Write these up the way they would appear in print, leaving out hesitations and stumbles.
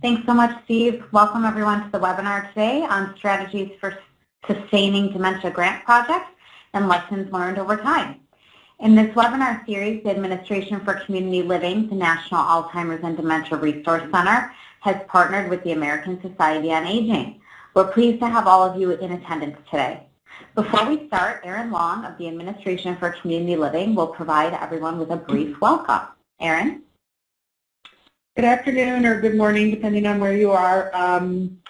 Thanks so much, Steve. Welcome everyone to the webinar today on strategies for sustaining dementia grant projects and lessons learned over time. In this webinar series, the Administration for Community Living, the National Alzheimer's and Dementia Resource Center, has partnered with the American Society on Aging. We're pleased to have all of you in attendance today. Before we start, Erin Long of the Administration for Community Living will provide everyone with a brief welcome. Erin? Good afternoon or good morning, depending on where you are.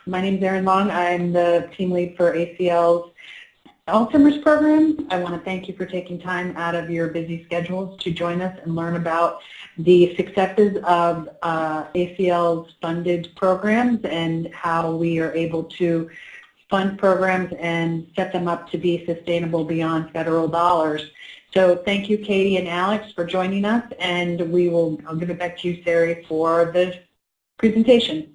My name is Erin Long. I'm the team lead for ACL's Alzheimer's program. I want to thank you for taking time out of your busy schedules to join us and learn about the successes of ACL's funded programs and how we are able to fund programs and set them up to be sustainable beyond federal dollars. So thank you, Katie and Alex, for joining us, and I'll give it back to you, Sari, for the presentation.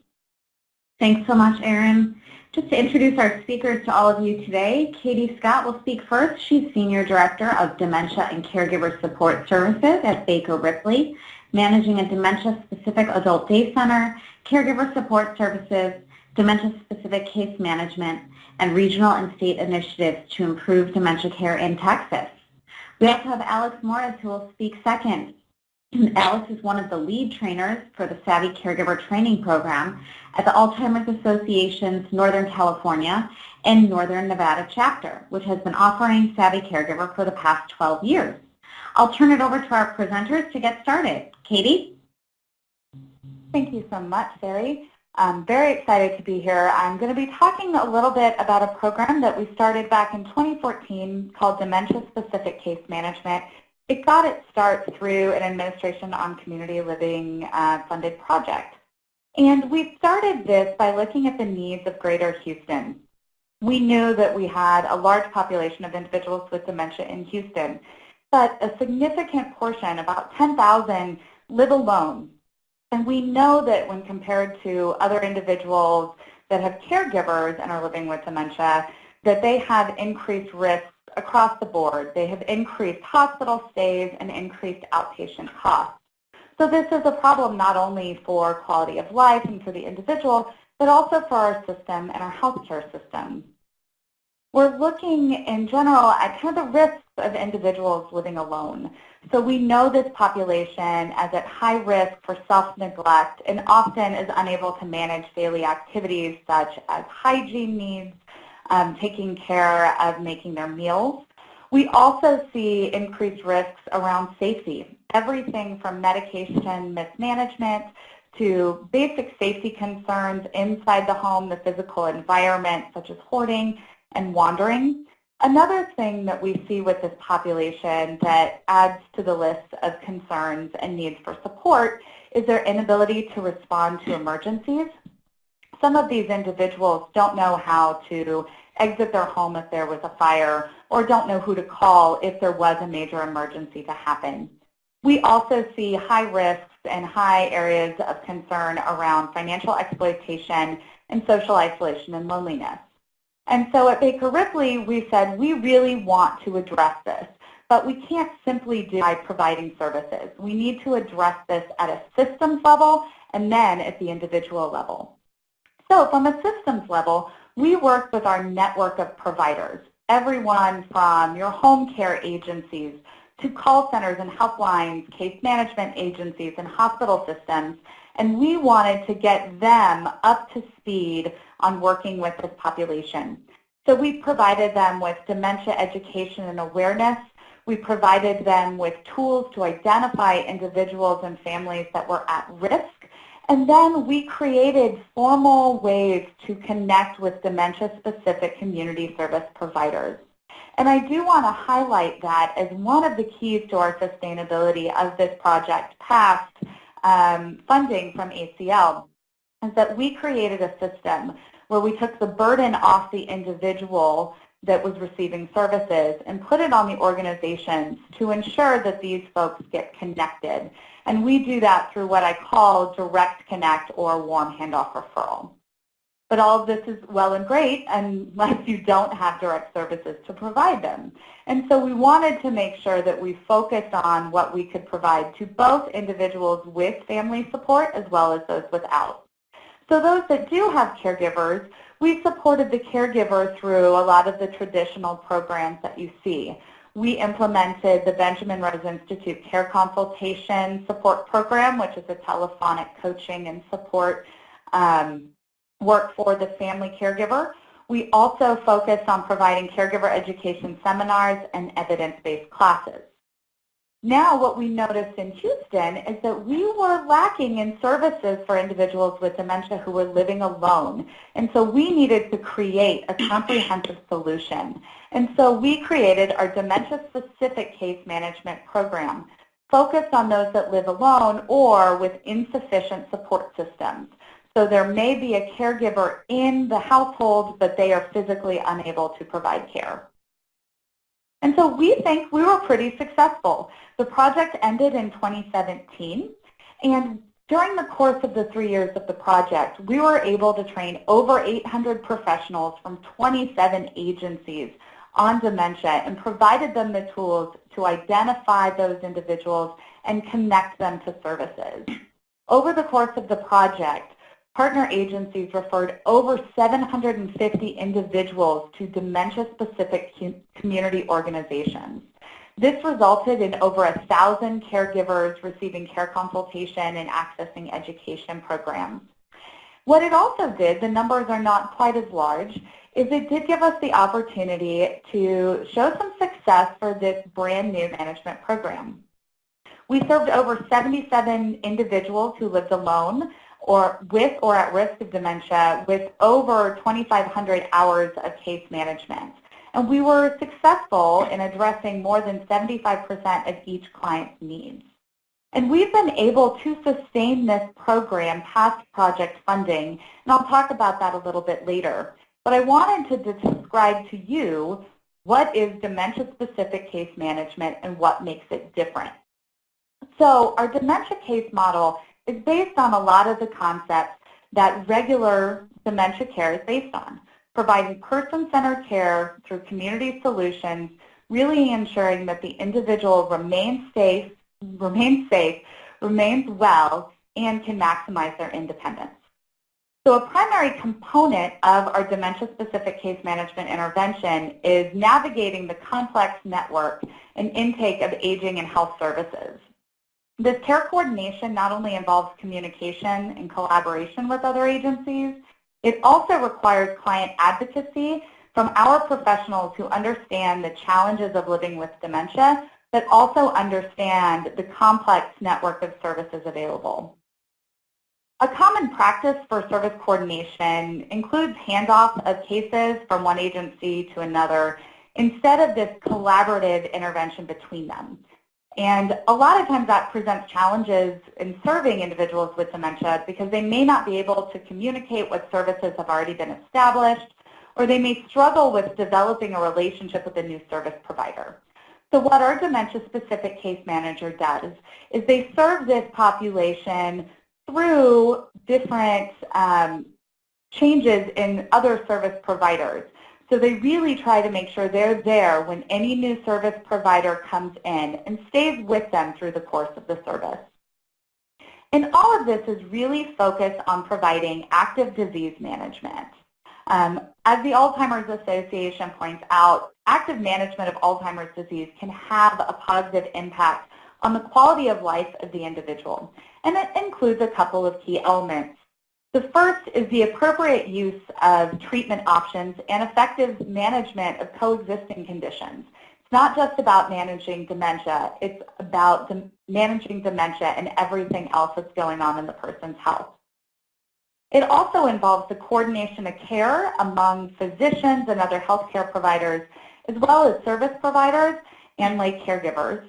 Thanks so much, Erin. Just to introduce our speakers to all of you today, Katie Scott will speak first. She's Senior Director of Dementia and Caregiver Support Services at BakerRipley, managing a dementia-specific adult day center, caregiver support services, dementia-specific case management, and regional and state initiatives to improve dementia care in Texas. We also have Alex Morris, who will speak second. Alex is one of the lead trainers for the Savvy Caregiver Training Program at the Alzheimer's Association's Northern California and Northern Nevada chapter, which has been offering Savvy Caregiver for the past 12 years. I'll turn it over to our presenters to get started. Katie? Thank you so much, Sari. I'm very excited to be here. I'm going to be talking a little bit about a program that we started back in 2014 called Dementia-Specific Case Management. It got its start through an Administration on Community Living funded project. And we started this by looking at the needs of Greater Houston. We knew that we had a large population of individuals with dementia in Houston, but a significant portion, about 10,000, live alone. And we know that when compared to other individuals that have caregivers and are living with dementia, that they have increased risks across the board. They have increased hospital stays and increased outpatient costs. So this is a problem not only for quality of life and for the individual, but also for our system and our healthcare system. We're looking in general at kind of the risks of individuals living alone. So we know this population as at high risk for self-neglect and often is unable to manage daily activities such as hygiene needs, taking care of making their meals. We also see increased risks around safety, everything from medication mismanagement to basic safety concerns inside the home, the physical environment such as hoarding and wandering. Another thing that we see with this population that adds to the list of concerns and needs for support is their inability to respond to emergencies. Some of these individuals don't know how to exit their home if there was a fire or don't know who to call if there was a major emergency to happen. We also see high risks and high areas of concern around financial exploitation and social isolation and loneliness. And so at BakerRipley, we said we really want to address this, but we can't simply do by providing services. We need to address this at a systems level and then at the individual level. So from a systems level, we work with our network of providers, everyone from your home care agencies to call centers and helplines, case management agencies, and hospital systems, and we wanted to get them up to speed on working with this population. So we provided them with dementia education and awareness. We provided them with tools to identify individuals and families that were at risk. And then we created formal ways to connect with dementia-specific community service providers. And I do want to highlight that as one of the keys to our sustainability of this project past funding from ACL is that we created a system where we took the burden off the individual that was receiving services and put it on the organizations to ensure that these folks get connected. And we do that through what I call direct connect or warm handoff referral. But all of this is well and great unless you don't have direct services to provide them. And so we wanted to make sure that we focused on what we could provide to both individuals with family support as well as those without. So those that do have caregivers, we supported the caregiver through a lot of the traditional programs that you see. We implemented the Benjamin Rose Institute Care Consultation Support Program, which is a telephonic coaching and support work for the family caregiver. We also focus on providing caregiver education seminars and evidence-based classes. Now what we noticed in Houston is that we were lacking in services for individuals with dementia who were living alone. And so we needed to create a comprehensive solution. And so we created our dementia-specific case management program, focused on those that live alone or with insufficient support systems. So there may be a caregiver in the household, but they are physically unable to provide care. And so we think we were pretty successful. The project ended in 2017, and during the course of the 3 years of the project, we were able to train over 800 professionals from 27 agencies on dementia and provided them the tools to identify those individuals and connect them to services. Over the course of the project, partner agencies referred over 750 individuals to dementia-specific community organizations. This resulted in over 1,000 caregivers receiving care consultation and accessing education programs. What it also did, the numbers are not quite as large, is it did give us the opportunity to show some success for this brand new management program. We served over 77 individuals who lived alone or with or at risk of dementia with over 2,500 hours of case management. And we were successful in addressing more than 75% of each client's needs. And we've been able to sustain this program past project funding, and I'll talk about that a little bit later. But I wanted to describe to you what is dementia-specific case management and what makes it different. So our dementia case model is based on a lot of the concepts that regular dementia care is based on, providing person-centered care through community solutions, really ensuring that the individual remains safe, remains well, and can maximize their independence. So a primary component of our dementia-specific case management intervention is navigating the complex network and intake of aging and health services. This care coordination not only involves communication and collaboration with other agencies, it also requires client advocacy from our professionals who understand the challenges of living with dementia, but also understand the complex network of services available. A common practice for service coordination includes handoff of cases from one agency to another instead of this collaborative intervention between them. And a lot of times that presents challenges in serving individuals with dementia because they may not be able to communicate what services have already been established, or they may struggle with developing a relationship with a new service provider. So what our dementia-specific case manager does is they serve this population through different changes in other service providers. So they really try to make sure they're there when any new service provider comes in and stays with them through the course of the service. And all of this is really focused on providing active disease management. As the Alzheimer's Association points out, active management of Alzheimer's disease can have a positive impact on the quality of life of the individual. And it includes a couple of key elements. The first is the appropriate use of treatment options and effective management of coexisting conditions. It's not just about managing dementia, it's about managing dementia and everything else that's going on in the person's health. It also involves the coordination of care among physicians and other healthcare providers, as well as service providers and lay caregivers.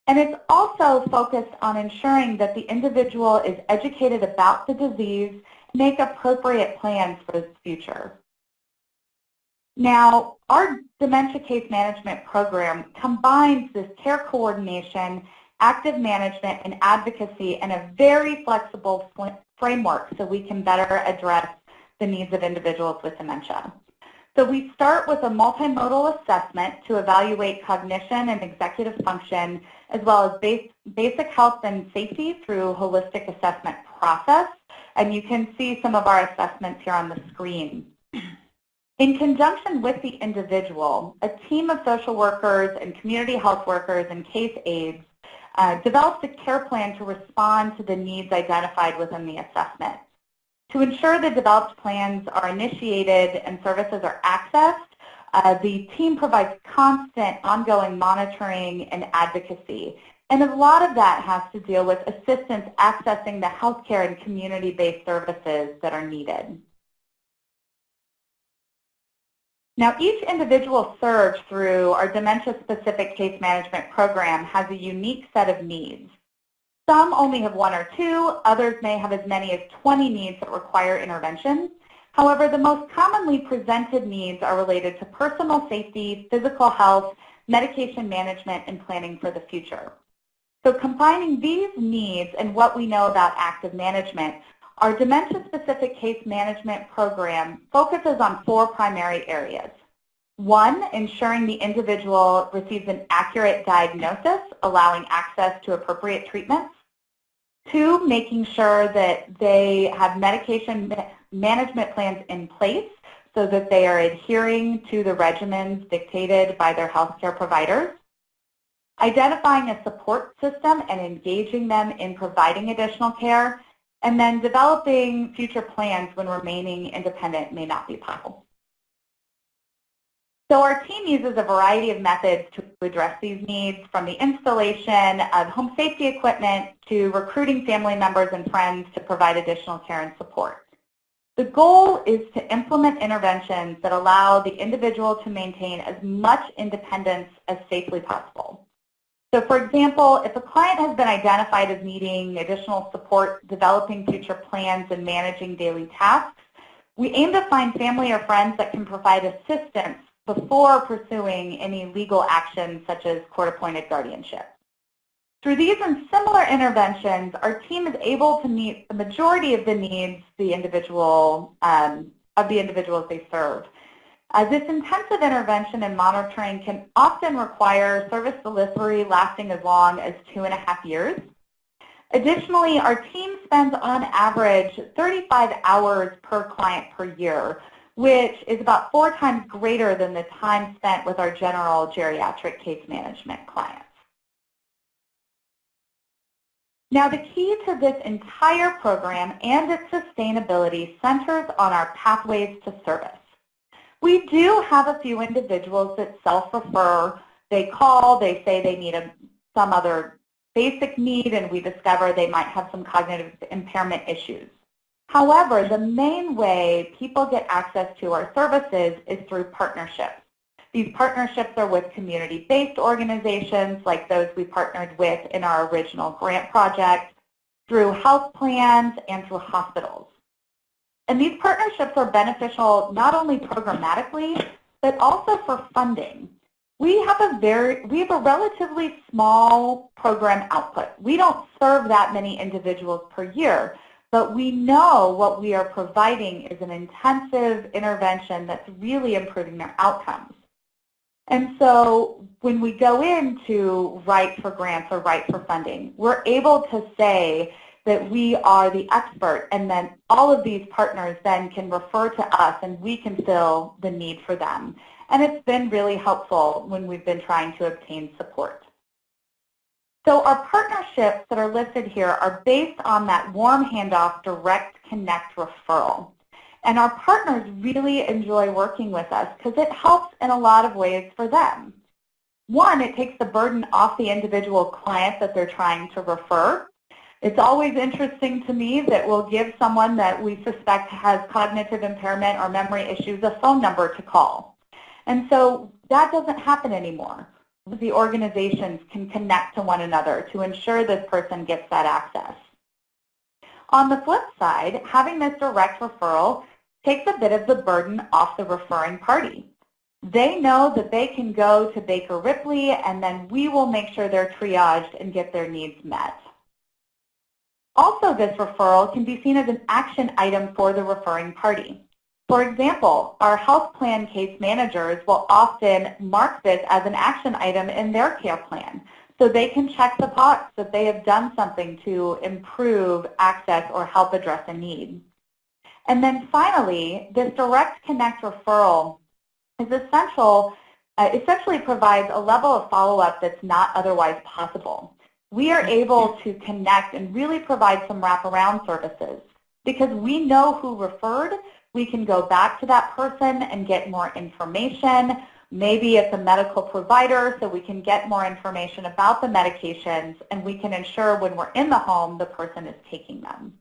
And it's also focused on ensuring that the individual is educated about the disease, make appropriate plans for its future. Now, our dementia case management program combines this care coordination, active management, and advocacy in a very flexible framework so we can better address the needs of individuals with dementia. So we start with a multimodal assessment to evaluate cognition and executive function, as well as basic health and safety through holistic assessment process, and you can see some of our assessments here on the screen. In conjunction with the individual, a team of social workers and community health workers and case aides develops a care plan to respond to the needs identified within the assessment. To ensure the developed plans are initiated and services are accessed, the team provides constant ongoing monitoring and advocacy. And a lot of that has to deal with assistance accessing the healthcare and community-based services that are needed. Now, each individual served through our dementia-specific case management program has a unique set of needs. Some only have 1 or 2, others may have as many as 20 needs that require intervention. However, the most commonly presented needs are related to personal safety, physical health, medication management, and planning for the future. So combining these needs and what we know about active management, our dementia-specific case management program focuses on 4 primary areas. 1, ensuring the individual receives an accurate diagnosis, allowing access to appropriate treatments. 2, making sure that they have medication management plans in place so that they are adhering to the regimens dictated by their healthcare providers. Identifying a support system and engaging them in providing additional care, and then developing future plans when remaining independent may not be possible. So our team uses a variety of methods to address these needs, from the installation of home safety equipment to recruiting family members and friends to provide additional care and support. The goal is to implement interventions that allow the individual to maintain as much independence as safely possible. So for example, if a client has been identified as needing additional support developing future plans and managing daily tasks, we aim to find family or friends that can provide assistance before pursuing any legal actions such as court-appointed guardianship. Through these and similar interventions, our team is able to meet the majority of the needs of the individuals they serve. This intensive intervention and monitoring can often require service delivery lasting as long as 2.5 years. Additionally, our team spends on average 35 hours per client per year, which is about 4 times greater than the time spent with our general geriatric case management clients. Now, the key to this entire program and its sustainability centers on our pathways to service. We do have a few individuals that self-refer. They call, they say they need some other basic need, and we discover they might have some cognitive impairment issues. However, the main way people get access to our services is through partnerships. These partnerships are with community-based organizations like those we partnered with in our original grant project, through health plans, and through hospitals. And these partnerships are beneficial not only programmatically, but also for funding. We have a relatively small program output. We don't serve that many individuals per year, but we know what we are providing is an intensive intervention that's really improving their outcomes. And so when we go in to write for grants or write for funding, we're able to say that we are the expert, and then all of these partners then can refer to us and we can fill the need for them. And it's been really helpful when we've been trying to obtain support. So our partnerships that are listed here are based on that warm handoff direct connect referral. And our partners really enjoy working with us because it helps in a lot of ways for them. One, it takes the burden off the individual client that they're trying to refer. It's always interesting to me that we'll give someone that we suspect has cognitive impairment or memory issues a phone number to call. And so that doesn't happen anymore. The organizations can connect to one another to ensure this person gets that access. On the flip side, having this direct referral takes a bit of the burden off the referring party. They know that they can go to BakerRipley, and then we will make sure they're triaged and get their needs met. Also, this referral can be seen as an action item for the referring party. For example, our health plan case managers will often mark this as an action item in their care plan. so they can check the box that they have done something to improve access or help address a need. And then finally, this direct connect referral is essentially provides a level of follow-up that's not otherwise possible. We are able to connect and really provide some wraparound services. Because we know who referred, we can go back to that person and get more information. Maybe it's a medical provider, so we can get more information about the medications, and we can ensure when we're in the home, the person is taking them.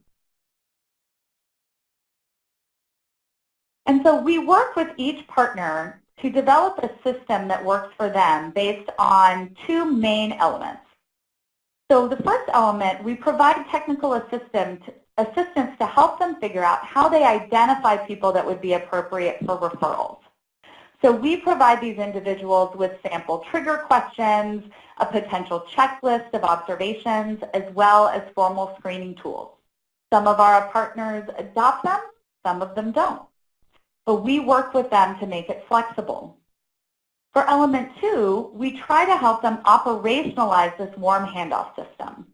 And so we work with each partner to develop a system that works for them based on two main elements. So the first element, we provide technical assistance to help them figure out how they identify people that would be appropriate for referrals. So we provide these individuals with sample trigger questions, a potential checklist of observations, as well as formal screening tools. Some of our partners adopt them, some of them don't. But we work with them to make it flexible. For element two, we try to help them operationalize this warm handoff system.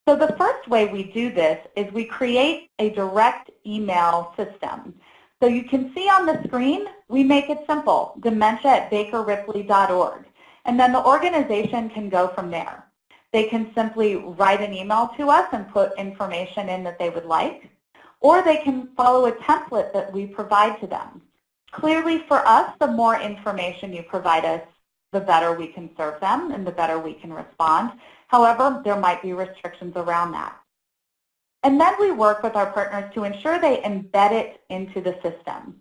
So the first way we do this is we create a direct email system. So you can see on the screen, we make it simple, dementia@BakerRipley.org. And then the organization can go from there. They can simply write an email to us and put information in that they would like, or they can follow a template that we provide to them. Clearly for us, the more information you provide us, the better we can serve them and the better we can respond. However, there might be restrictions around that. And then we work with our partners to ensure they embed it into the system.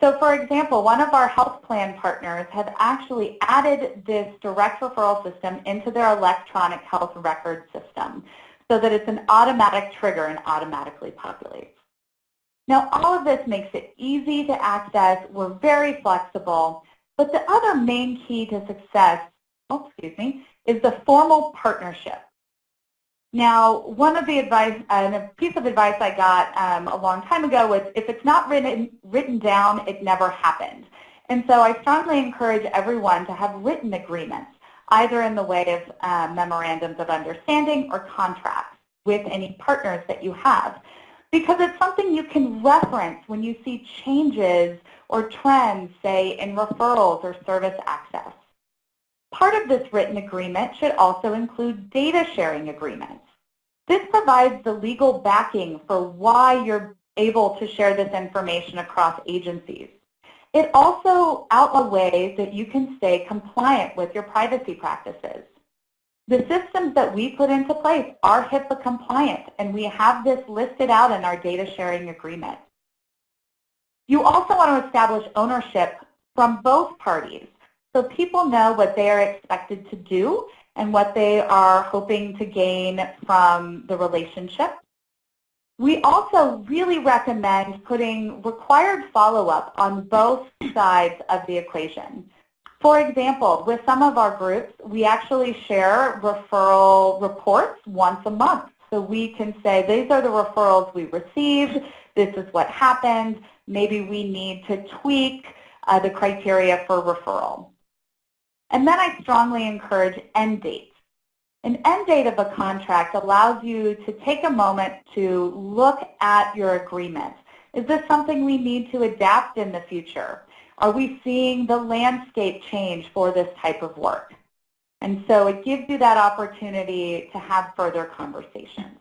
So for example, one of our health plan partners have actually added this direct referral system into their electronic health record system so that it's an automatic trigger and automatically populates. Now all of this makes it easy to access. We're very flexible. But the other main key to success, is the formal partnership. Now, one of the advice, a piece of advice I got a long time ago was, if it's not written down, it never happened. And so I strongly encourage everyone to have written agreements, either in the way of memorandums of understanding or contracts with any partners that you have, because it's something you can reference when you see changes or trends, say, in referrals or service access. Part of this written agreement should also include data sharing agreements. This provides the legal backing for why you're able to share this information across agencies. It also outlines ways that you can stay compliant with your privacy practices. The systems that we put into place are HIPAA compliant, and we have this listed out in our data sharing agreement. You also want to establish ownership from both parties, so people know what they are expected to do and what they are hoping to gain from the relationship. We also really recommend putting required follow-up on both sides of the equation. For example, with some of our groups, we actually share referral reports once a month. So we can say, these are the referrals we received, this is what happened, maybe we need to tweak the criteria for referral. And then I strongly encourage end dates. An end date of a contract allows you to take a moment to look at your agreement. Is this something we need to adapt in the future? Are we seeing the landscape change for this type of work? And so it gives you that opportunity to have further conversations.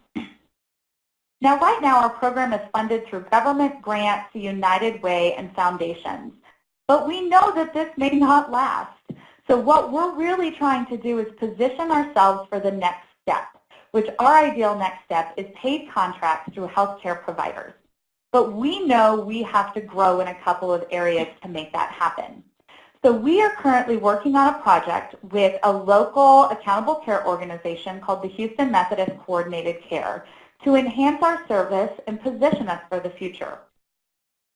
Now, right now, our program is funded through government grants, the United Way, and foundations. But we know that this may not last. So what we're really trying to do is position ourselves for the next step, which our ideal next step is paid contracts through healthcare providers. But we know we have to grow in a couple of areas to make that happen. So we are currently working on a project with a local accountable care organization called the Houston Methodist Coordinated Care to enhance our service and position us for the future.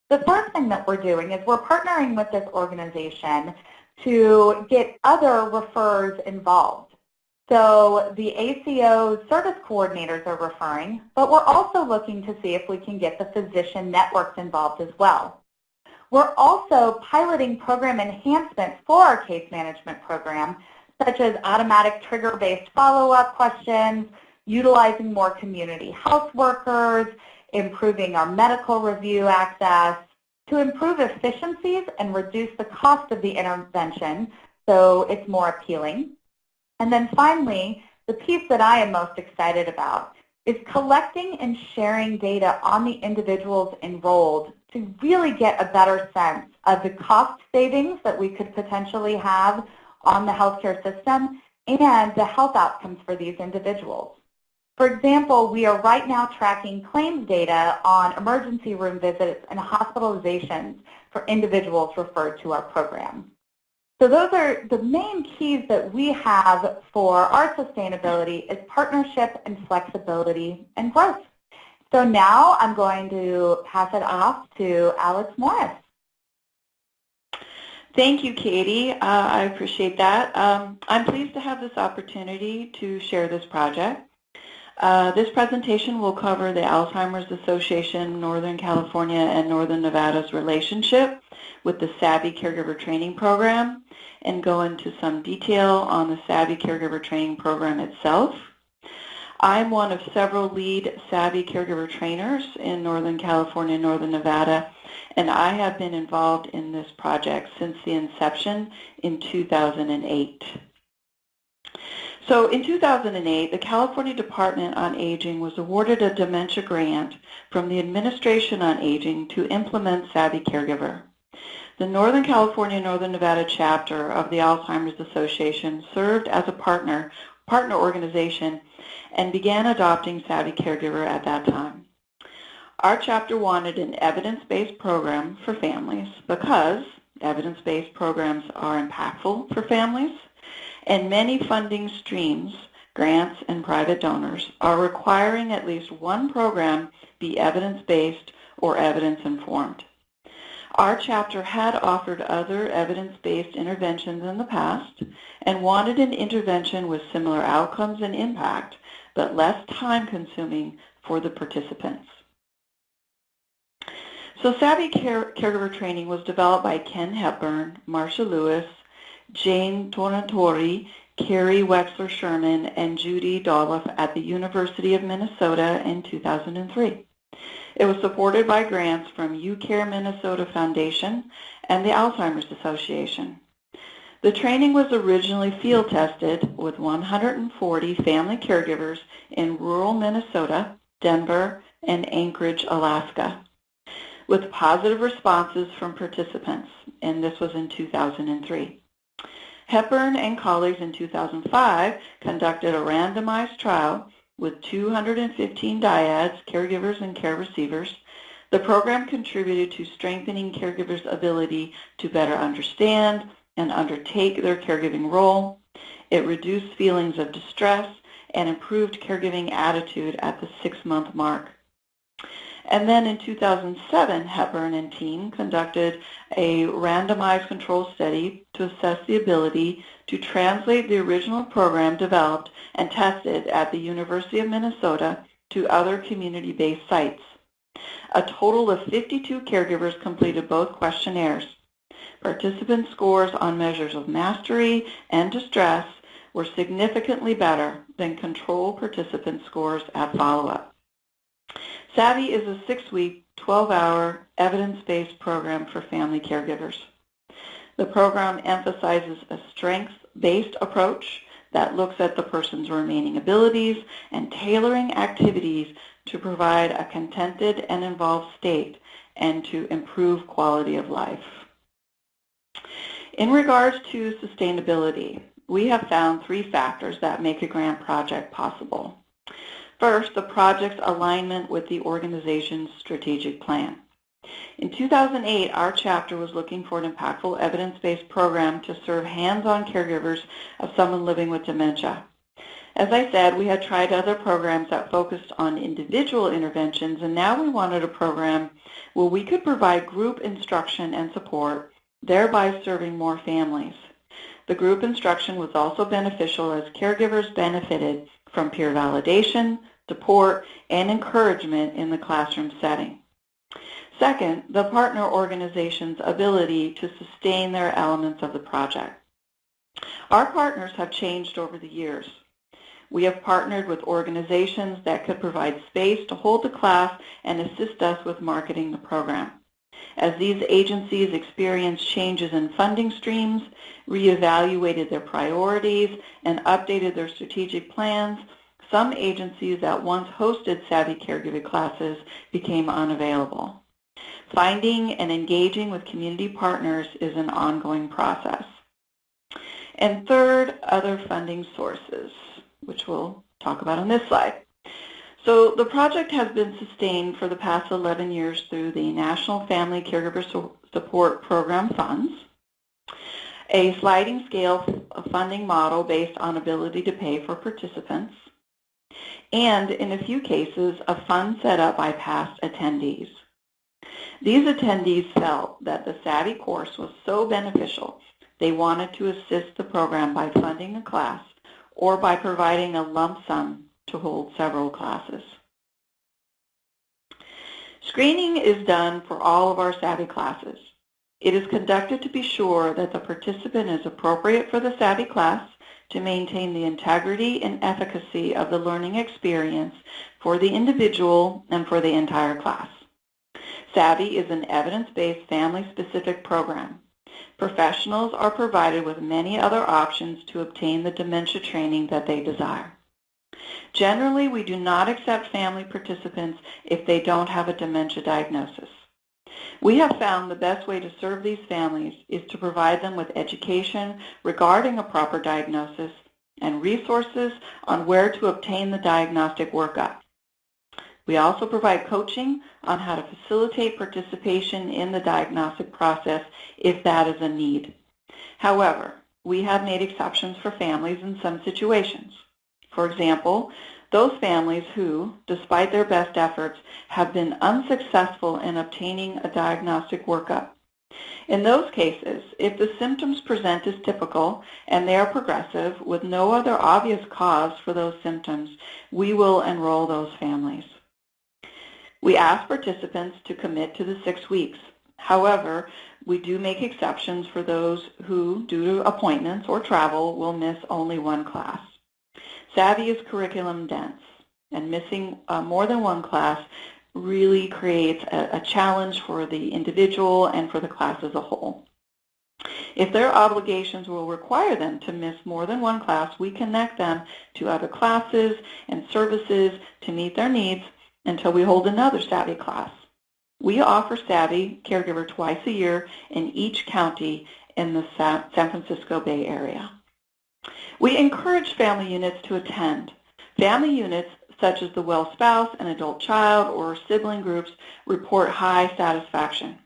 The first thing that we're doing is we're partnering with this organization to get other referrers involved. So the ACO service coordinators are referring, but we're also looking to see if we can get the physician networks involved as well. We're also piloting program enhancements for our case management program such as automatic trigger-based follow-up questions, utilizing more community health workers, improving our medical review access, to improve efficiencies and reduce the cost of the intervention so it's more appealing. And then finally, the piece that I am most excited about is collecting and sharing data on the individuals enrolled to really get a better sense of the cost savings that we could potentially have on the healthcare system and the health outcomes for these individuals. For example, we are right now tracking claims data on emergency room visits and hospitalizations for individuals referred to our program. So those are the main keys that we have for our sustainability is partnership and flexibility and growth. So now I'm going to pass it off to Alex Morris. Thank you, Katie. I appreciate that. I'm pleased to have this opportunity to share this project. This presentation will cover the Alzheimer's Association Northern California and Northern Nevada's relationship with the Savvy Caregiver Training Program and go into some detail on the Savvy Caregiver Training Program itself. I'm one of several lead Savvy Caregiver trainers in Northern California and Northern Nevada, and I have been involved in this project since the inception in 2008. So in 2008, the California Department on Aging was awarded a dementia grant from the Administration on Aging to implement Savvy Caregiver. The Northern California Northern Nevada chapter of the Alzheimer's Association served as a partner organization and began adopting Savvy Caregiver at that time. Our chapter wanted an evidence-based program for families because evidence-based programs are impactful for families, and many funding streams, grants, and private donors are requiring at least one program be evidence-based or evidence-informed. Our chapter had offered other evidence-based interventions in the past and wanted an intervention with similar outcomes and impact, but less time-consuming for the participants. So Savvy Caregiver Training was developed by Ken Hepburn, Marcia Lewis, Jane Tornatori, Carrie Wexler-Sherman, and Judy Dolliff at the University of Minnesota in 2003. It was supported by grants from UCare Minnesota Foundation and the Alzheimer's Association. The training was originally field tested with 140 family caregivers in rural Minnesota, Denver, and Anchorage, Alaska, with positive responses from participants, and this was in 2003. Hepburn and colleagues in 2005 conducted a randomized trial with 215 dyads, caregivers, and care receivers. The program contributed to strengthening caregivers' ability to better understand and undertake their caregiving role. It reduced feelings of distress and improved caregiving attitude at the 6-month mark. And then in 2007, Hepburn and team conducted a randomized control study to assess the ability to translate the original program developed and tested at the University of Minnesota to other community-based sites. A total of 52 caregivers completed both questionnaires. Participant scores on measures of mastery and distress were significantly better than control participant scores at follow-up. Savvy is a 6-week, 12-hour, evidence-based program for family caregivers. The program emphasizes a strengths-based approach that looks at the person's remaining abilities and tailoring activities to provide a contented and involved state and to improve quality of life. In regards to sustainability, we have found 3 factors that make a grant project possible. First, the project's alignment with the organization's strategic plan. In 2008, our chapter was looking for an impactful evidence-based program to serve hands-on caregivers of someone living with dementia. As I said, we had tried other programs that focused on individual interventions, and now we wanted a program where we could provide group instruction and support, thereby serving more families. The group instruction was also beneficial as caregivers benefited from peer validation, support, and encouragement in the classroom setting. Second, the partner organization's ability to sustain their elements of the project. Our partners have changed over the years. We have partnered with organizations that could provide space to hold the class and assist us with marketing the program. As these agencies experienced changes in funding streams, reevaluated their priorities, and updated their strategic plans, some agencies that once hosted Savvy Caregiver classes became unavailable. Finding and engaging with community partners is an ongoing process. And third, other funding sources, which we'll talk about on this slide. So the project has been sustained for the past 11 years through the National Family Caregiver Support Program funds, a sliding scale funding model based on ability to pay for participants, and in a few cases, a fund set up by past attendees. These attendees felt that the Savvy course was so beneficial, they wanted to assist the program by funding a class or by providing a lump sum to hold several classes. Screening is done for all of our Savvy classes. It is conducted to be sure that the participant is appropriate for the Savvy class to maintain the integrity and efficacy of the learning experience for the individual and for the entire class. Savvy is an evidence-based family-specific program. Professionals are provided with many other options to obtain the dementia training that they desire. Generally, we do not accept family participants if they don't have a dementia diagnosis. We have found the best way to serve these families is to provide them with education regarding a proper diagnosis and resources on where to obtain the diagnostic workup. We also provide coaching on how to facilitate participation in the diagnostic process if that is a need. However, we have made exceptions for families in some situations. For example, those families who, despite their best efforts, have been unsuccessful in obtaining a diagnostic workup. In those cases, if the symptoms present as typical and they are progressive with no other obvious cause for those symptoms, we will enroll those families. We ask participants to commit to the 6 weeks. However, we do make exceptions for those who, due to appointments or travel, will miss only one class. Savvy is curriculum dense, and missing more than one class really creates a challenge for the individual and for the class as a whole. If their obligations will require them to miss more than one class, we connect them to other classes and services to meet their needs until we hold another Savvy class. We offer Savvy Caregiver twice a year in each county in the San Francisco Bay Area. We encourage family units to attend. Family units such as the well spouse, an adult child, or sibling groups report high satisfaction.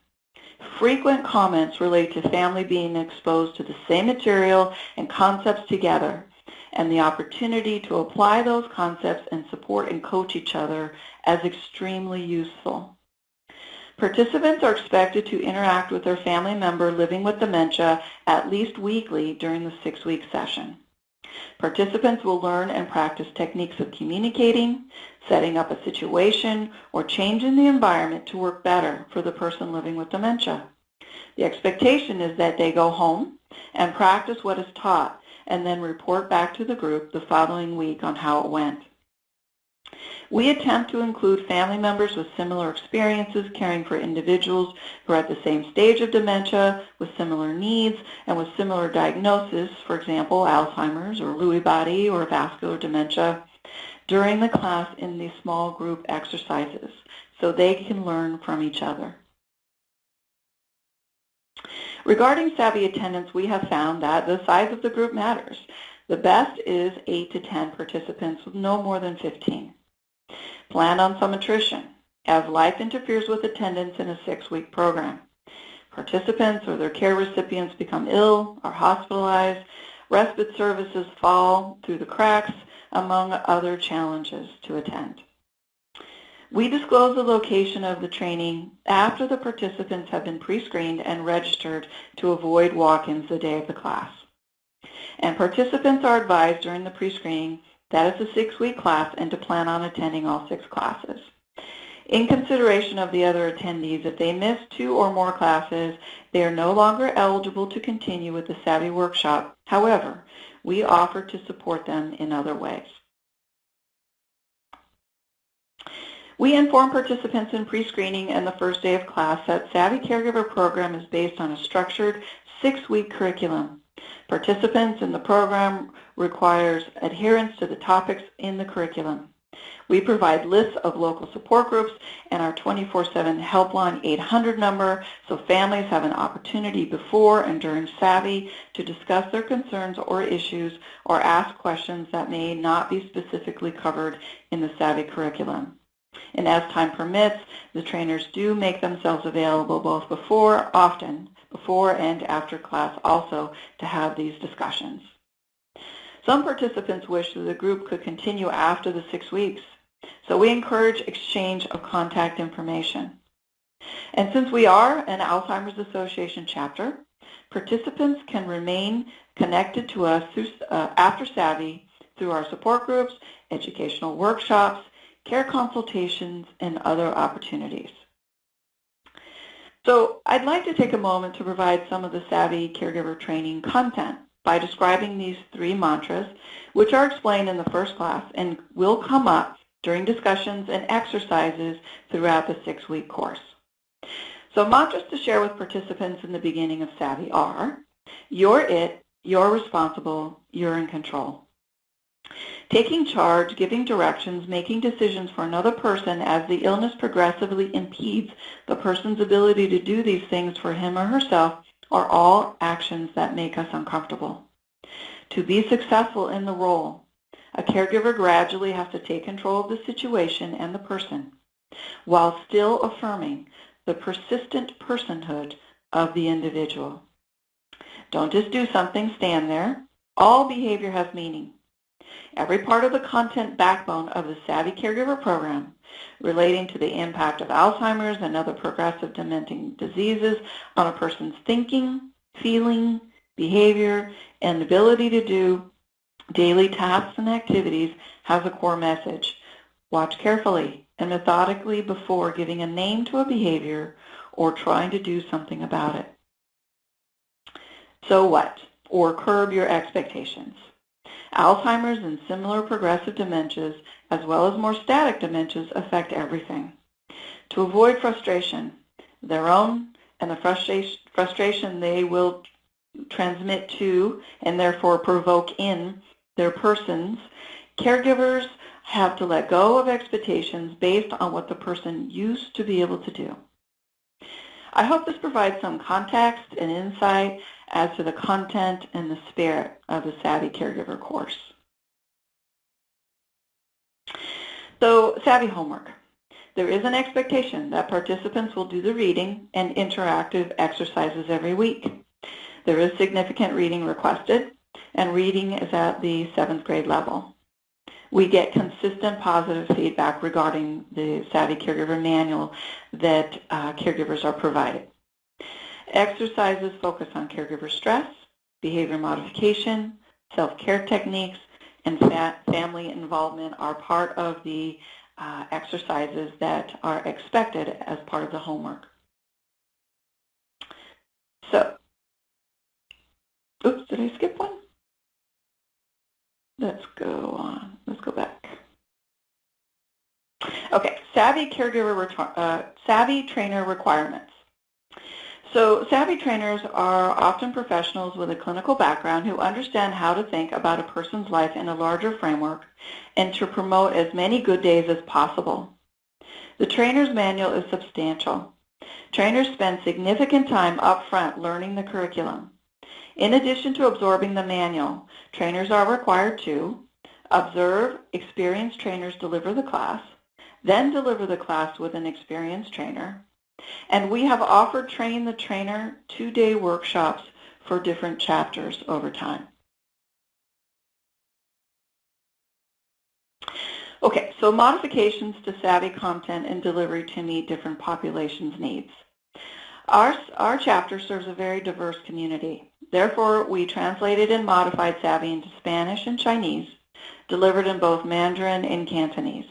Frequent comments relate to family being exposed to the same material and concepts together, and the opportunity to apply those concepts and support and coach each other as extremely useful. Participants are expected to interact with their family member living with dementia at least weekly during the 6-week session. Participants will learn and practice techniques of communicating, setting up a situation, or changing the environment to work better for the person living with dementia. The expectation is that they go home and practice what is taught and then report back to the group the following week on how it went. We attempt to include family members with similar experiences caring for individuals who are at the same stage of dementia, with similar needs, and with similar diagnosis, for example, Alzheimer's or Lewy body or vascular dementia, during the class in these small group exercises so they can learn from each other. Regarding Savvy attendance, we have found that the size of the group matters. The best is 8 to 10 participants with no more than 15. Plan on some attrition, as life interferes with attendance in a 6-week program. Participants or their care recipients become ill or hospitalized, respite services fall through the cracks, among other challenges to attend. We disclose the location of the training after the participants have been pre-screened and registered to avoid walk-ins the day of the class. And participants are advised during the pre-screening that it's a 6-week class and to plan on attending all 6 classes. In consideration of the other attendees, if they miss 2 or more classes, they are no longer eligible to continue with the Savvy workshop. However, we offer to support them in other ways. We inform participants in pre-screening and the first day of class that Savvy Caregiver Program is based on a structured 6-week curriculum. Participants in the program requires adherence to the topics in the curriculum. We provide lists of local support groups and our 24/7 helpline 800 number so families have an opportunity before and during Savvy to discuss their concerns or issues or ask questions that may not be specifically covered in the Savvy curriculum. And as time permits, the trainers do make themselves available both often before and after class also to have these discussions. Some participants wish that the group could continue after the 6 weeks, so we encourage exchange of contact information. And since we are an Alzheimer's Association chapter, participants can remain connected to us through, after Savvy through our support groups, educational workshops, care consultations, and other opportunities. So I'd like to take a moment to provide some of the Savvy Caregiver Training content by describing these 3 mantras, which are explained in the first class and will come up during discussions and exercises throughout the 6-week course. So mantras to share with participants in the beginning of Savvy are, you're it, you're responsible, you're in control. Taking charge, giving directions, making decisions for another person as the illness progressively impedes the person's ability to do these things for him or herself are all actions that make us uncomfortable. To be successful in the role, a caregiver gradually has to take control of the situation and the person while still affirming the persistent personhood of the individual. Don't just do something, stand there. All behavior has meaning. Every part of the content backbone of the Savvy Caregiver Program relating to the impact of Alzheimer's and other progressive dementing diseases on a person's thinking, feeling, behavior, and ability to do daily tasks and activities has a core message. Watch carefully and methodically before giving a name to a behavior or trying to do something about it. So what? Or curb your expectations. Alzheimer's and similar progressive dementias, as well as more static dementias, affect everything. To avoid frustration, their own and the frustration they will transmit to and therefore provoke in their persons, caregivers have to let go of expectations based on what the person used to be able to do. I hope this provides some context and insight as to the content and the spirit of the Savvy Caregiver course. So, Savvy homework. There is an expectation that participants will do the reading and interactive exercises every week. There is significant reading requested, and reading is at the 7th grade level. We get consistent positive feedback regarding the Savvy Caregiver Manual that caregivers are provided. Exercises focus on caregiver stress, behavior modification, self-care techniques, and family involvement are part of the exercises that are expected as part of the homework. So, oops, did I skip one? Let's go on. Let's go back. Okay, Savvy Trainer requirements. So Savvy trainers are often professionals with a clinical background who understand how to think about a person's life in a larger framework and to promote as many good days as possible. The trainer's manual is substantial. Trainers spend significant time up front learning the curriculum. In addition to absorbing the manual, trainers are required to observe experienced trainers deliver the class, then deliver the class with an experienced trainer, and we have offered Train the Trainer 2-day workshops for different chapters over time. Okay, so modifications to Savvy content and delivery to meet different populations' needs. Our chapter serves a very diverse community. Therefore, we translated and modified Savvy into Spanish and Chinese, delivered in both Mandarin and Cantonese.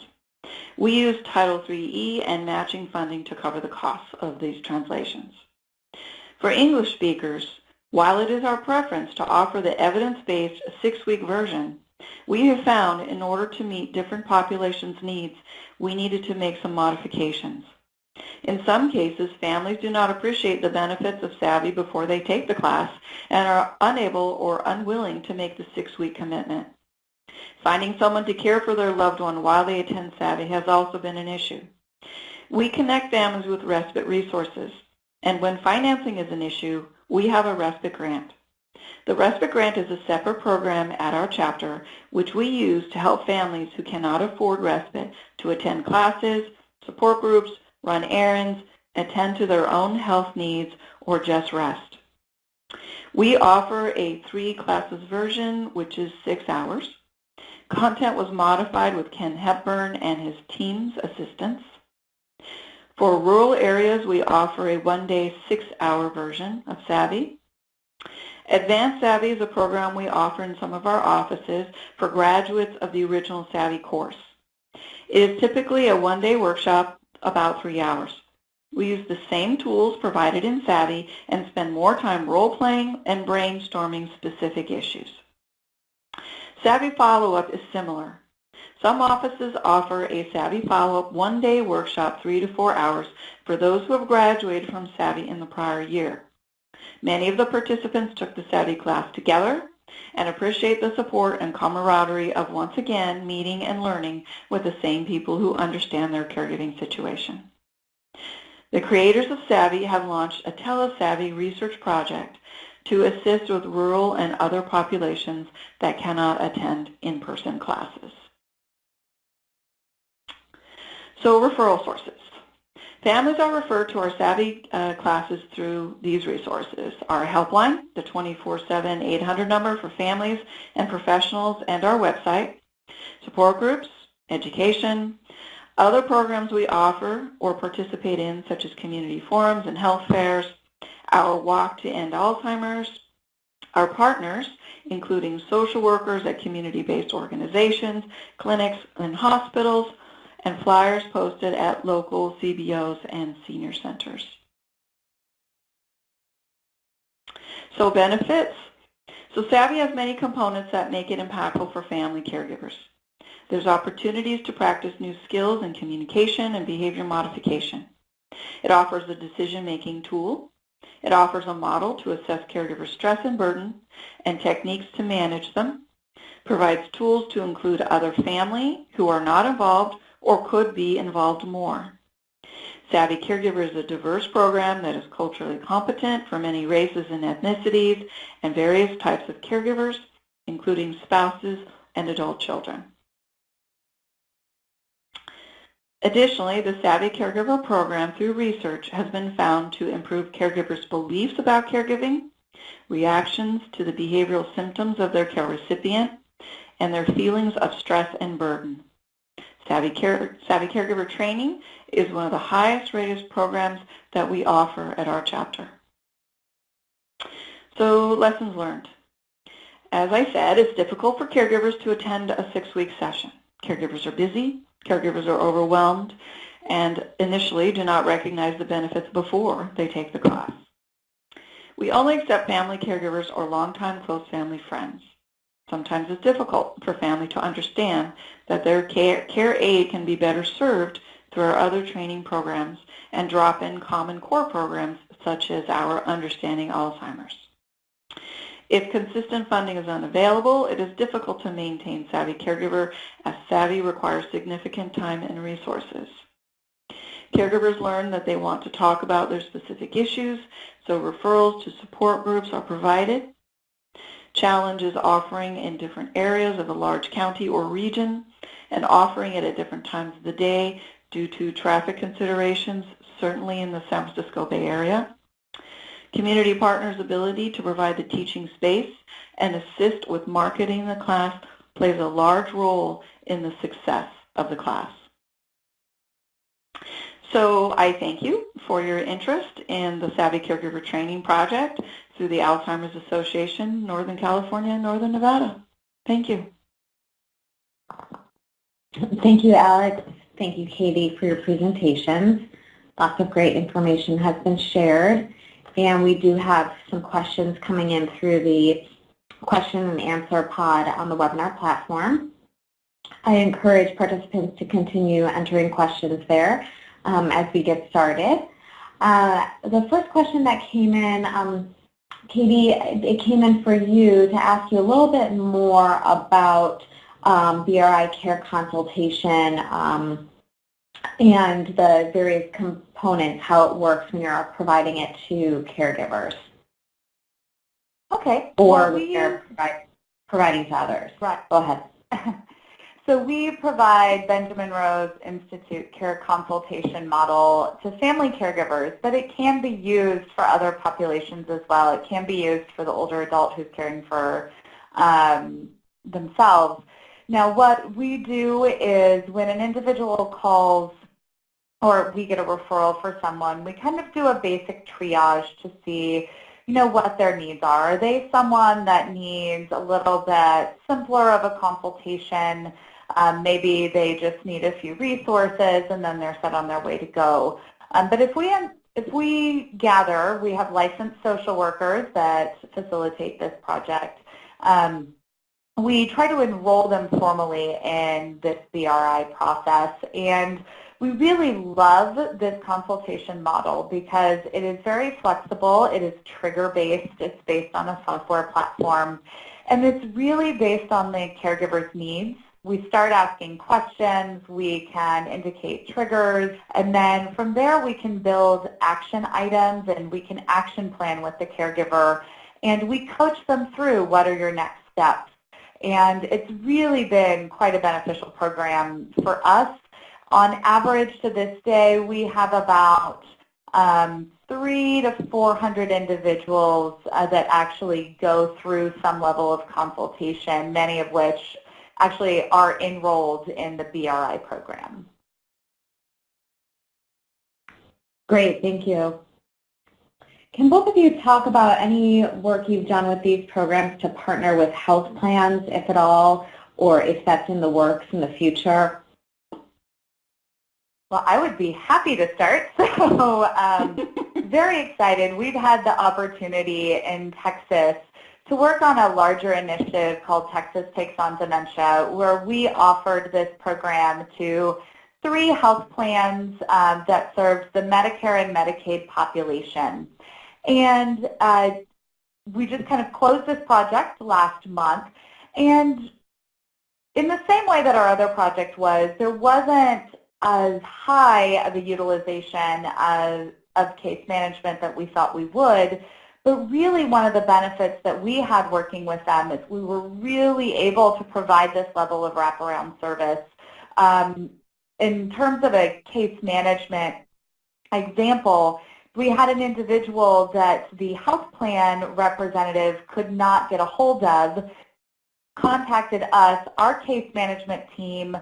We use Title IIIe and matching funding to cover the costs of these translations. For English speakers, while it is our preference to offer the evidence-based 6-week version, we have found in order to meet different populations' needs, we needed to make some modifications. In some cases, families do not appreciate the benefits of Savvy before they take the class and are unable or unwilling to make the 6-week commitment. Finding someone to care for their loved one while they attend Savvy has also been an issue. We connect families with respite resources, and when financing is an issue, we have a respite grant. The respite grant is a separate program at our chapter which we use to help families who cannot afford respite to attend classes, support groups, run errands, attend to their own health needs, or just rest. We offer a 3-classes version, which is 6 hours. Content was modified with Ken Hepburn and his team's assistance. For rural areas, we offer a 1-day, 6-hour version of Savvy. Advanced Savvy is a program we offer in some of our offices for graduates of the original Savvy course. It is typically a 1-day workshop, about 3 hours. We use the same tools provided in Savvy and spend more time role-playing and brainstorming specific issues. Savvy follow-up is similar. Some offices offer a Savvy follow-up 1-day workshop, 3 to 4 hours, for those who have graduated from Savvy in the prior year. Many of the participants took the Savvy class together and appreciate the support and camaraderie of once again meeting and learning with the same people who understand their caregiving situation. The creators of Savvy have launched a Tele-Savvy research project to assist with rural and other populations that cannot attend in-person classes. So referral sources. Families are referred to our Savvy classes through these resources: our helpline, the 24/7 800 number for families and professionals, and our website, support groups, education, other programs we offer or participate in, such as community forums and health fairs, our walk to end Alzheimer's, our partners, including social workers at community-based organizations, clinics, and hospitals, and flyers posted at local CBOs and senior centers. So benefits. So Savvy has many components that make it impactful for family caregivers. There's opportunities to practice new skills in communication and behavior modification. It offers a decision-making tool. It offers a model to assess caregiver stress and burden and techniques to manage them. Provides tools to include other family who are not involved or could be involved more. Savvy Caregiver is a diverse program that is culturally competent for many races and ethnicities and various types of caregivers, including spouses and adult children. Additionally, the Savvy Caregiver Program, through research, has been found to improve caregivers' beliefs about caregiving, reactions to the behavioral symptoms of their care recipient, and their feelings of stress and burden. Savvy Caregiver Training is one of the highest rated programs that we offer at our chapter. So, lessons learned. As I said, it's difficult for caregivers to attend a 6-week session. Caregivers are busy, caregivers are overwhelmed, and initially do not recognize the benefits before they take the class. We only accept family caregivers or longtime close family friends. Sometimes it's difficult for family to understand that their care aid can be better served through our other training programs and drop in common core programs such as our Understanding Alzheimer's. If consistent funding is unavailable, it is difficult to maintain Savvy Caregiver, as Savvy requires significant time and resources. Caregivers learn that they want to talk about their specific issues, so referrals to support groups are provided. Challenge is offering in different areas of a large county or region and offering it at different times of the day due to traffic considerations, certainly in the San Francisco Bay Area. Community partners' ability to provide the teaching space and assist with marketing the class plays a large role in the success of the class. So I thank you for your interest in the Savvy Caregiver Training Project through the Alzheimer's Association, Northern California and Northern Nevada. Thank you. Thank you, Alex. Thank you, Katie, for your presentations. Lots of great information has been shared, and we do have some questions coming in through the question and answer pod on the webinar platform. I encourage participants to continue entering questions there as we get started. The first question that came in, Katie, it came in for you to ask you a little bit more about BRI care consultation and the various components, how it works when you're providing it to caregivers. Okay. Or when you're providing to others. Right. Go ahead. So we provide Benjamin Rose Institute care consultation model to family caregivers, but it can be used for other populations as well. It can be used for the older adult who's caring for themselves. Now, what we do is when an individual calls or we get a referral for someone, we kind of do a basic triage to see, you know, what their needs are. Are they someone that needs a little bit simpler of a consultation? Maybe they just need a few resources and then they're set on their way to go. But if we gather, we have licensed social workers that facilitate this project. We try to enroll them formally in this BRI process, and we really love this consultation model because it is very flexible, it is trigger-based, it's based on a software platform, and it's really based on the caregiver's needs. We start asking questions, we can indicate triggers, and then from there we can build action items and we can action plan with the caregiver, and we coach them through what are your next steps. And it's really been quite a beneficial program for us. On average to this day, we have about 300 to 400 individuals that actually go through some level of consultation, many of which actually are enrolled in the BRI program. Great, thank you. Can both of you talk about any work you've done with these programs to partner with health plans, if at all, or if that's in the works in the future? Well, I would be happy to start. So very excited. We've had the opportunity in Texas to work on a larger initiative called Texas Takes on Dementia, where we offered this program to 3 health plans that served the Medicare and Medicaid population. And we just kind of closed this project last month. And in the same way that our other project was, there wasn't as high of a utilization of case management that we thought we would. But really one of the benefits that we had working with them is we were really able to provide this level of wraparound service. In terms of a case management example, we had an individual that the health plan representative could not get a hold of, contacted us. Our case management team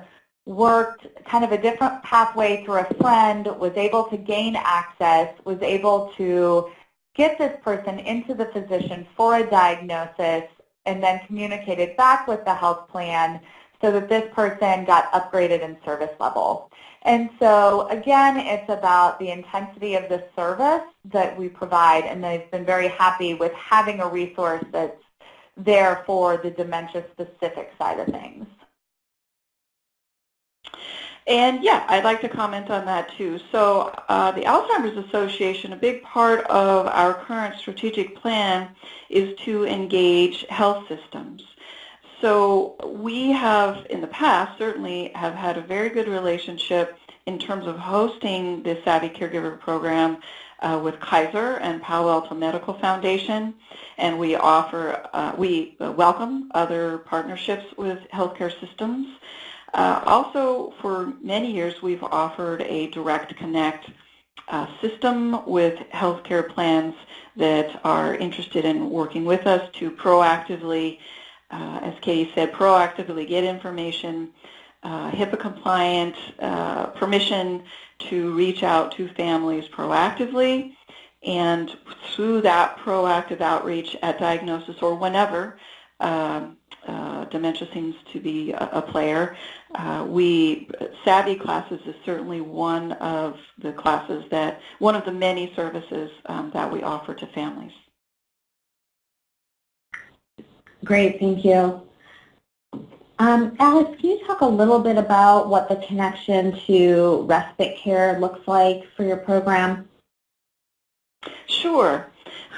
worked kind of a different pathway through a friend, was able to gain access, was able to get this person into the physician for a diagnosis, and then communicated back with the health plan so that this person got upgraded in service level. And so again, it's about the intensity of the service that we provide, and they've been very happy with having a resource that's there for the dementia-specific side of things. And yeah, I'd like to comment on that too. So the Alzheimer's Association, a big part of our current strategic plan is to engage health systems. So we have, in the past, certainly have had a very good relationship in terms of hosting the Savvy Caregiver Program with Kaiser and Palo Alto Medical Foundation, and we welcome other partnerships with healthcare systems. Also, for many years, we've offered a direct connect system with healthcare plans that are interested in working with us to proactively, as Katie said, proactively get information, HIPAA compliant, permission to reach out to families proactively, and through that proactive outreach at diagnosis or whenever dementia seems to be a player. Savvy classes is certainly one of the classes one of the many services that we offer to families. Great, thank you. Alex, can you talk a little bit about what the connection to respite care looks like for your program? Sure.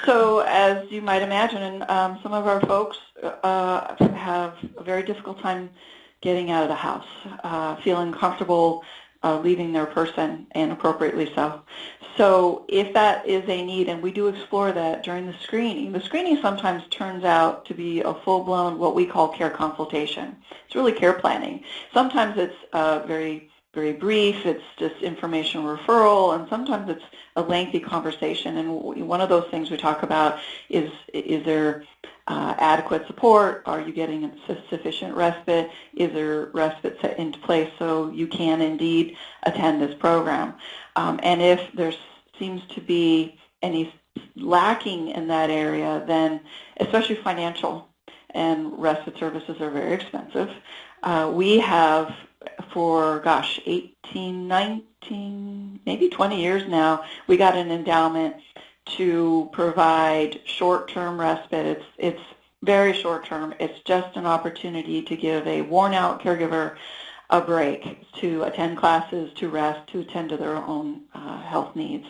So as you might imagine, some of our folks have a very difficult time getting out of the house, feeling comfortable leaving their person, and appropriately so. So if that is a need, and we do explore that during the screening sometimes turns out to be a full-blown, what we call care consultation. It's really care planning. Sometimes it's very brief, it's just information referral, and sometimes it's a lengthy conversation. And one of those things we talk about is there adequate support? Are you getting sufficient respite? Is there respite set into place so you can indeed attend this program? And if there seems to be any lacking in that area, then especially financial, and respite services are very expensive. We have for, 18, 19, maybe 20 years now, we got an endowment to provide short-term respite. It's very short-term. It's just an opportunity to give a worn-out caregiver a break, to attend classes, to rest, to attend to their own health needs.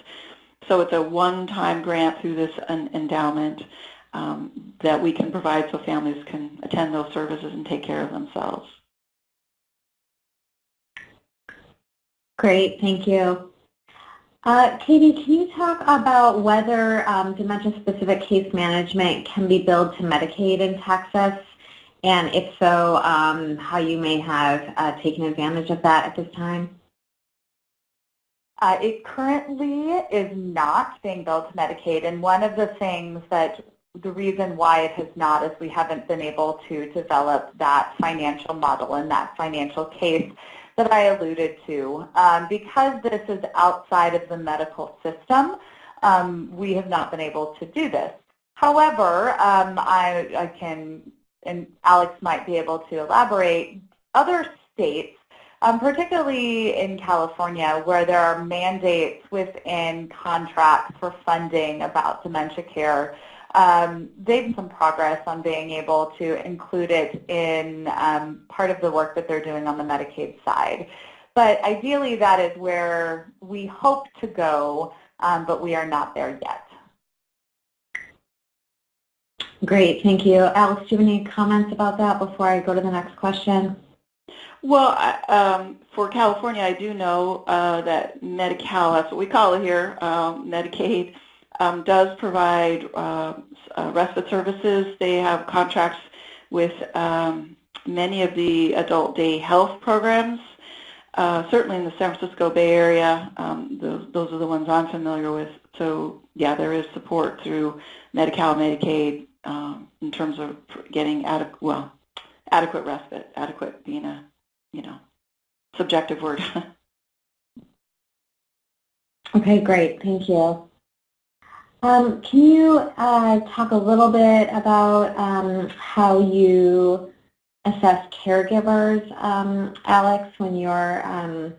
So it's a one-time grant through this endowment that we can provide so families can attend those services and take care of themselves. Great, thank you. Katie, can you talk about whether dementia-specific case management can be billed to Medicaid in Texas, and if so, how you may have taken advantage of that at this time? It currently is not being billed to Medicaid, and one of the things the reason why it has not is we haven't been able to develop that financial model and that financial case that I alluded to. Because this is outside of the medical system, we have not been able to do this. However, I can, and Alex might be able to elaborate, other states, particularly in California, where there are mandates within contracts for funding about dementia care, they've made some progress on being able to include it in part of the work that they're doing on the Medicaid side. But ideally, that is where we hope to go, but we are not there yet. Great, thank you. Alex, do you have any comments about that before I go to the next question? Well, for California, I do know that Medi-Cal, that's what we call it here, Medicaid, does provide respite services. They have contracts with many of the adult day health programs, certainly in the San Francisco Bay Area. Those are the ones I'm familiar with. So, yeah, there is support through Medi-Cal, Medicaid in terms of getting adequate respite, adequate being a, subjective word. Okay, great, thank you. Can you talk a little bit about how you assess caregivers, Alex, when you're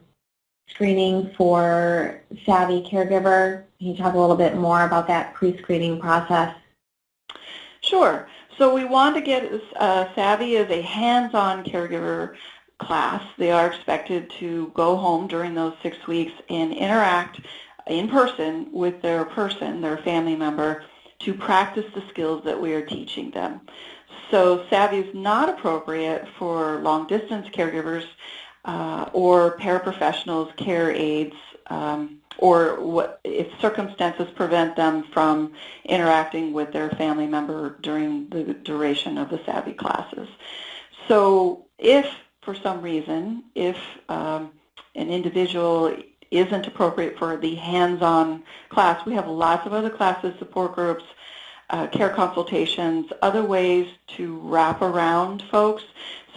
screening for Savvy Caregiver? Can you talk a little bit more about that pre-screening process? Sure. So we want to get Savvy as a hands-on caregiver class. They are expected to go home during those 6 weeks and interact in person with their family member, to practice the skills that we are teaching them. So Savvy is not appropriate for long-distance caregivers or paraprofessionals, care aides, or if circumstances prevent them from interacting with their family member during the duration of the Savvy classes. So if, for some reason, if an individual isn't appropriate for the hands-on class, we have lots of other classes, support groups, care consultations, other ways to wrap around folks.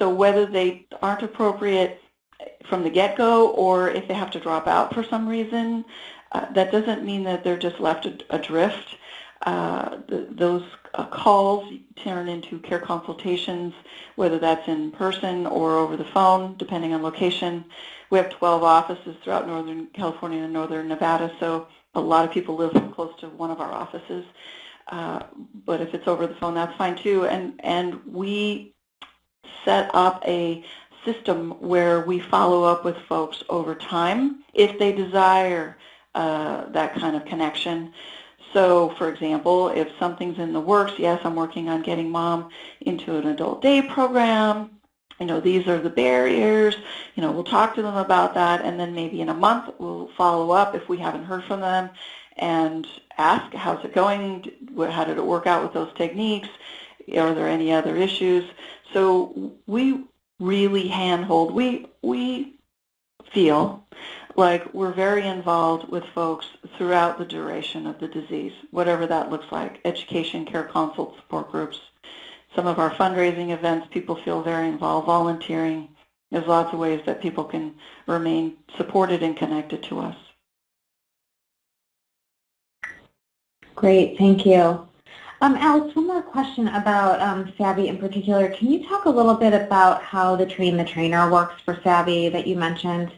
So whether they aren't appropriate from the get-go, or if they have to drop out for some reason, that doesn't mean that they're just left adrift. those calls turn into care consultations, whether that's in person or over the phone, depending on location. We have 12 offices throughout Northern California and Northern Nevada, so a lot of people live close to one of our offices. But if it's over the phone, that's fine too. And we set up a system where we follow up with folks over time if they desire that kind of connection. So, for example, if something's in the works, yes, I'm working on getting mom into an adult day program. These are the barriers. We'll talk to them about that, and then maybe in a month we'll follow up if we haven't heard from them and ask, how's it going? How did it work out with those techniques? Are there any other issues? So we really handhold. We feel like we're very involved with folks throughout the duration of the disease, whatever that looks like, education, care consult, support groups. Some of our fundraising events, people feel very involved, volunteering. There's lots of ways that people can remain supported and connected to us. Great, thank you. Alex, one more question about Savvy in particular. Can you talk a little bit about how the Train the Trainer works for Savvy that you mentioned?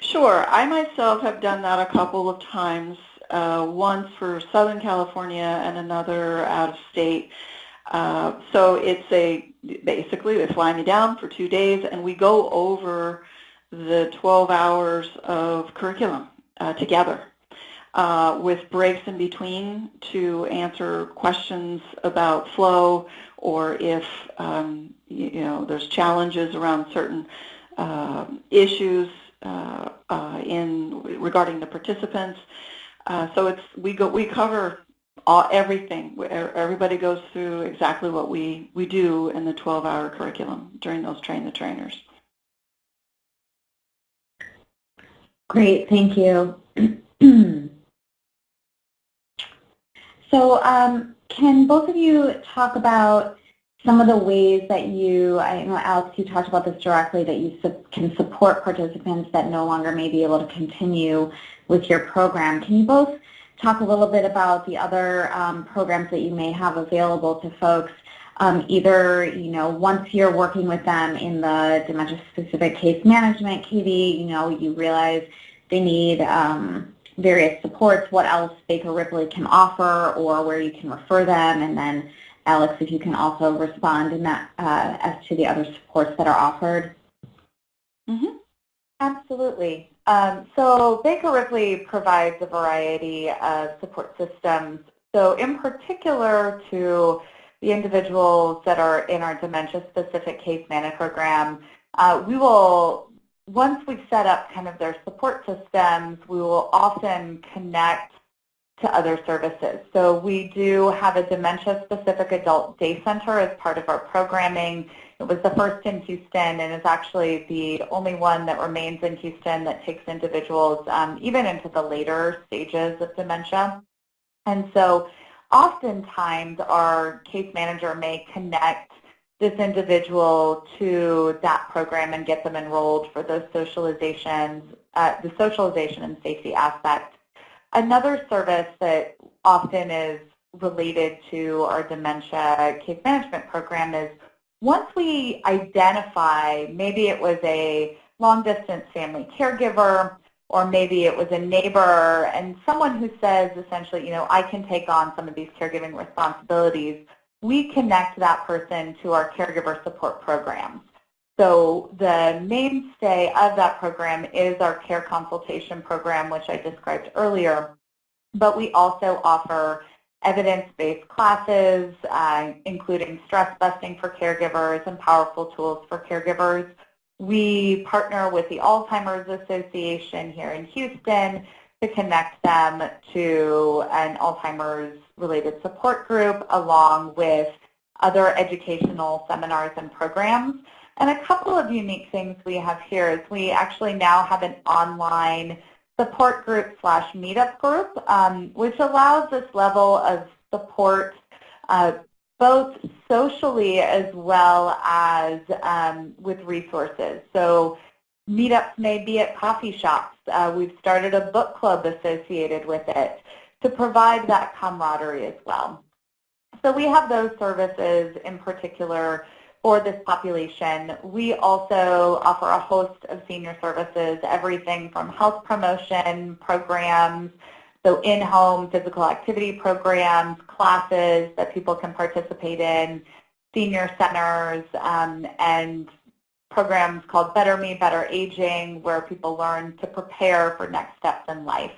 Sure. I myself have done that a couple of times, once for Southern California and another out of state. So it's basically they fly me down for 2 days and we go over the 12 hours of curriculum together. With breaks in between to answer questions about flow, or if there's challenges around certain issues regarding the participants. So we cover everything. Everybody goes through exactly what we do in the 12-hour curriculum during those Train the Trainers. Great, thank you. So can both of you talk about some of the ways that I know Alex, you talked about this directly, that you can support participants that no longer may be able to continue with your program. Can you both talk a little bit about the other programs that you may have available to folks, either, once you're working with them in the dementia-specific case management, Katie, you realize they need various supports, what else BakerRipley can offer or where you can refer them, and then Alex, if you can also respond in that as to the other supports that are offered. Mm-hmm. Absolutely. So BakerRipley provides a variety of support systems. So in particular to the individuals that are in our dementia-specific case management program, we will, once we've set up kind of their support systems, we will often connect to other services. So we do have a dementia-specific adult day center as part of our programming. It was the first in Houston and is actually the only one that remains in Houston that takes individuals even into the later stages of dementia. And so oftentimes our case manager may connect this individual to that program and get them enrolled for those socializations, the socialization and safety aspect. Another service that often is related to our dementia case management program is once we identify, maybe it was a long-distance family caregiver, or maybe it was a neighbor, and someone who says essentially, I can take on some of these caregiving responsibilities, we connect that person to our caregiver support programs. So the mainstay of that program is our care consultation program, which I described earlier, but we also offer evidence-based classes, including stress busting for caregivers and powerful tools for caregivers. We partner with the Alzheimer's Association here in Houston to connect them to an Alzheimer's related support group along with other educational seminars and programs. And a couple of unique things we have here is we actually now have an online support group / meetup group, which allows this level of support both socially as well as with resources. So meetups may be at coffee shops. We've started a book club associated with it. to provide that camaraderie as well. So we have those services in particular for this population. We also offer a host of senior services, everything from health promotion programs, so in-home physical activity programs, classes that people can participate in, senior centers, and programs called Better Me, Better Aging, where people learn to prepare for next steps in life.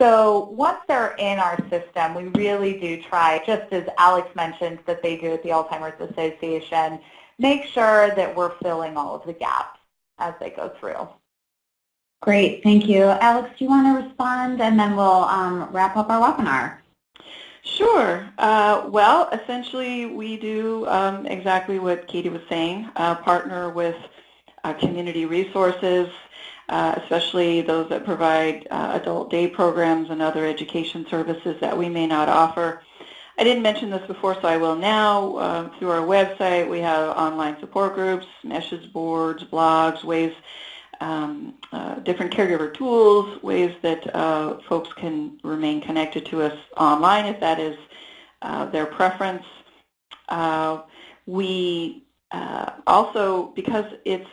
So once they're in our system, we really do try, just as Alex mentioned that they do at the Alzheimer's Association, make sure that we're filling all of the gaps as they go through. Great, thank you. Alex, do you want to respond, and then we'll wrap up our webinar? Sure. Well, essentially, we do exactly what Katie was saying, partner with community resources, especially those that provide adult day programs and other education services that we may not offer. I didn't mention this before, so I will now. Through our website, we have online support groups, message boards, blogs, ways, different caregiver tools, ways that folks can remain connected to us online if that is their preference. We also, because it's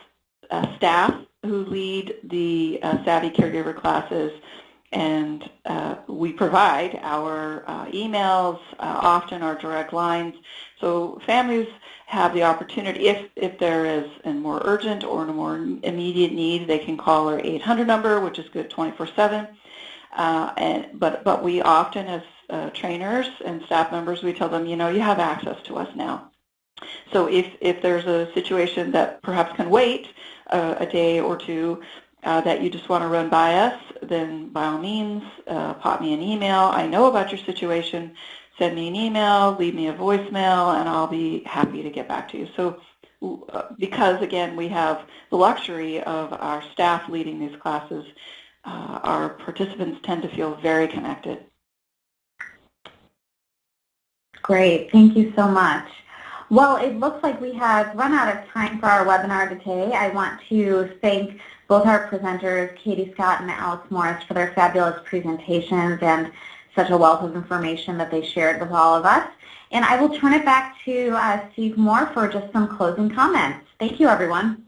staff who lead the Savvy Caregiver classes, and we provide our emails, often our direct lines, so families have the opportunity, if there is a more urgent or a more immediate need, they can call our 800 number, which is good 24/7. But we often, as trainers and staff members, we tell them, you know, you have access to us now. So if there's a situation that perhaps can wait a day or two, that you just want to run by us, then by all means, pop me an email. I know about your situation. Send me an email, leave me a voicemail, and I'll be happy to get back to you. So because, again, we have the luxury of our staff leading these classes, our participants tend to feel very connected. Great. Thank you so much. Well, it looks like we have run out of time for our webinar today. I want to thank both our presenters, Katie Scott and Alex Morris, for their fabulous presentations and such a wealth of information that they shared with all of us. And I will turn it back to Steve Moore for just some closing comments. Thank you, everyone.